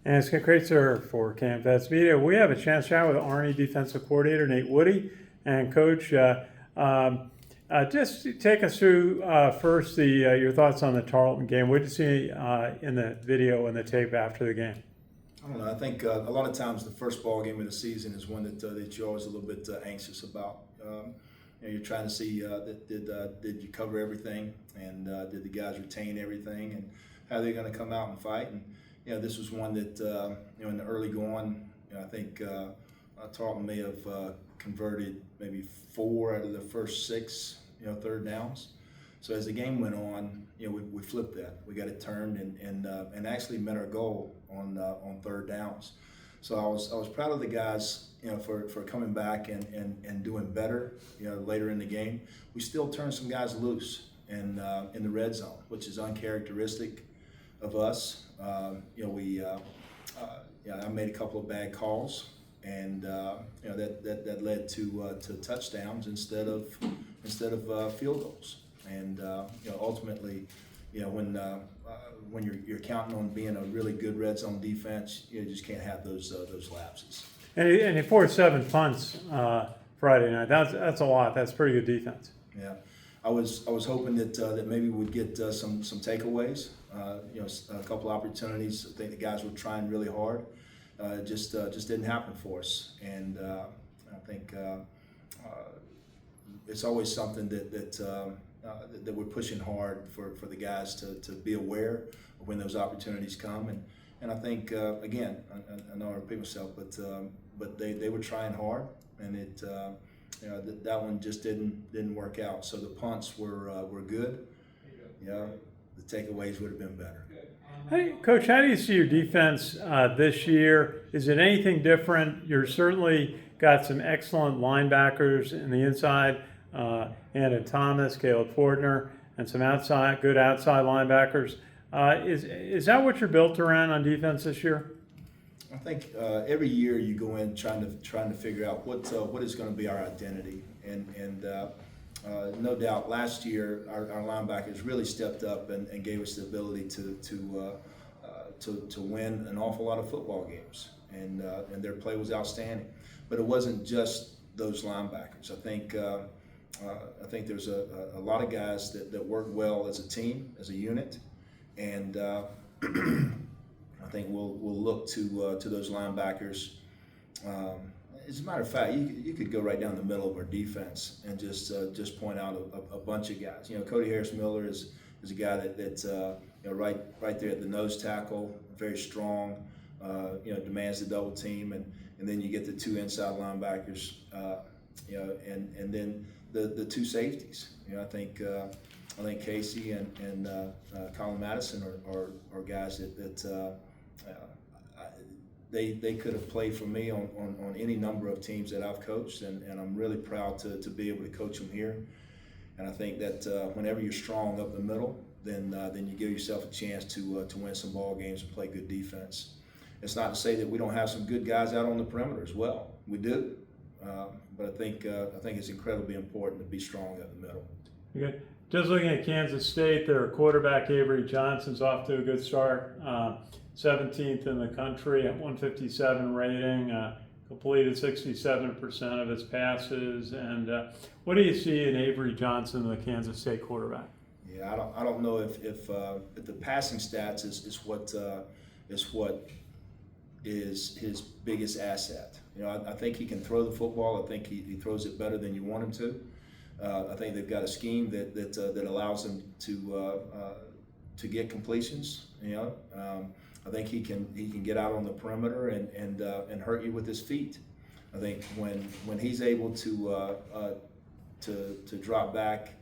And it's Ken Kraetzer for CanVets Media. We have a chance to chat with Army defensive coordinator Nate Woody. And Coach, just take us through first your thoughts on the Tarleton game. What did you see in the video and the tape after the game? I don't know. I think a lot of times the first ball game of the season is one that you're always a little bit anxious about. You're trying to see did you cover everything, and did the guys retain everything, and how they're going to come out and fight. And this was one that in the early going, I think Tarleton may have converted maybe 4 out of the first 6 third downs. So as the game went on, we flipped that. We got it turned and actually met our goal on third downs. So I was proud of the guys, for coming back and doing better, later in the game. We still turned some guys loose in the red zone, which is uncharacteristic of us. I made a couple of bad calls, and that led to touchdowns instead of field goals. And ultimately, when you're counting on being a really good red zone defense, you just can't have those lapses. And he forced 7 punts Friday night. That's a lot. That's pretty good defense. Yeah, I was hoping that maybe we'd get some takeaways. A couple opportunities. I think the guys were trying really hard. Just didn't happen for us. And I think it's always something that we're pushing hard for the guys to be aware of when those opportunities come. And I think again, I know I repeat myself, but they were trying hard, and that one just didn't work out. So the punts were good. The takeaways would have been better. Hey, Coach, how do you see your defense this year? Is it anything different? You're certainly got some excellent linebackers in the inside, Andon Thomas, Caleb Fortner, and some good outside linebackers. Is that what you're built around on defense this year? I think every year you go in trying to figure out what is going to be our identity, and no doubt last year our linebackers really stepped up and gave us the ability to win an awful lot of football games, and their play was outstanding. But it wasn't just those linebackers. I think there's a lot of guys that work well as a team, as a unit, and I think we'll look to those linebackers. As a matter of fact, you could go right down the middle of our defense and just point out a bunch of guys. Cody Harris-Miller is a guy that's right there at the nose tackle, very strong. Demands the double team, and then you get the 2 inside linebackers, and then the 2 safeties. I think Casey and Colin Madison are guys that they could have played for me on any number of teams that I've coached, and I'm really proud to be able to coach them here. And I think that whenever you're strong up the middle, then you give yourself a chance to win some ball games and play good defense. It's not to say that we don't have some good guys out on the perimeter as well. We do, but I think it's incredibly important to be strong up the middle. Okay. Just looking at Kansas State, their quarterback Avery Johnson's off to a good start. 17th in the country at 157 rating, completed 67% of his passes. And what do you see in Avery Johnson, the Kansas State quarterback? Yeah, I don't know if the passing stats is what is his biggest asset. I think he can throw the football. I think he throws it better than you want him to. I think they've got a scheme that allows him to get completions. I think he can get out on the perimeter and hurt you with his feet. I think when he's able to drop back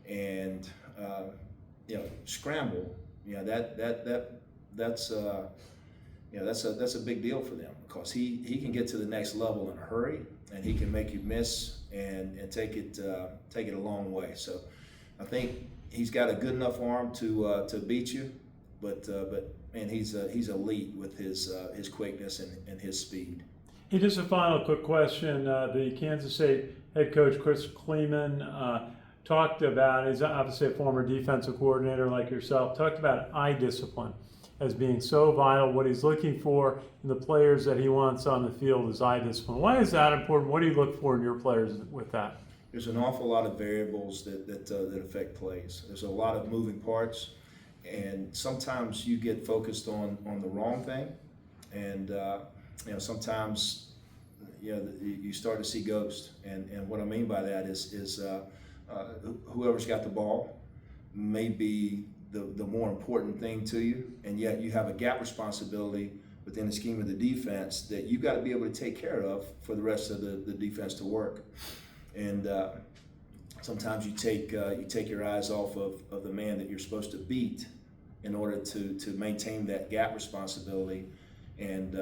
and scramble, that's a big deal for them, because he can get to the next level in a hurry, and he can make you miss and take it a long way. So I think he's got a good enough arm to beat you, but man, he's elite with his quickness and his speed. Hey, just a final quick question. The Kansas State head coach Chris Kleeman talked about, he's obviously a former defensive coordinator like yourself, talked about eye discipline. as being so vital, what he's looking for in the players that he wants on the field is eye discipline. Why is that important? What do you look for in your players with that? There's an awful lot of variables that affect plays. There's a lot of moving parts, and sometimes you get focused on the wrong thing, and sometimes you start to see ghosts. And what I mean by that is whoever's got the ball may be the more important thing to you, and yet you have a gap responsibility within the scheme of the defense that you've got to be able to take care of for the rest of the defense to work. And sometimes you take your eyes off of the man that you're supposed to beat in order to maintain that gap responsibility. And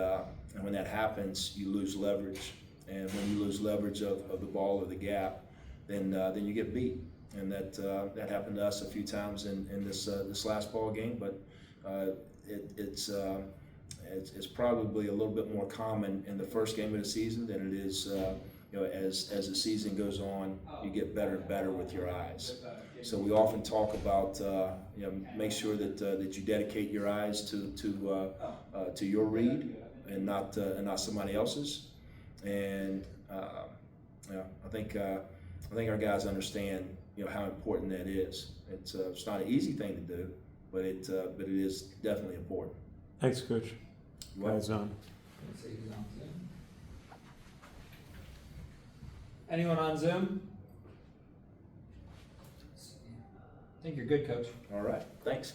when that happens, you lose leverage. And when you lose leverage of the ball or the gap, then you get beat. And that happened to us a few times in this last ball game. But it's probably a little bit more common in the first game of the season than it is. As the season goes on, you get better and better with your eyes. So we often talk about make sure that you dedicate your eyes to your read and not somebody else's. And I think our guys understand how important that is. It's not an easy thing to do, but it is definitely important. Thanks, Coach. Guys on. Anyone on Zoom? I think you're good, Coach. All right, thanks.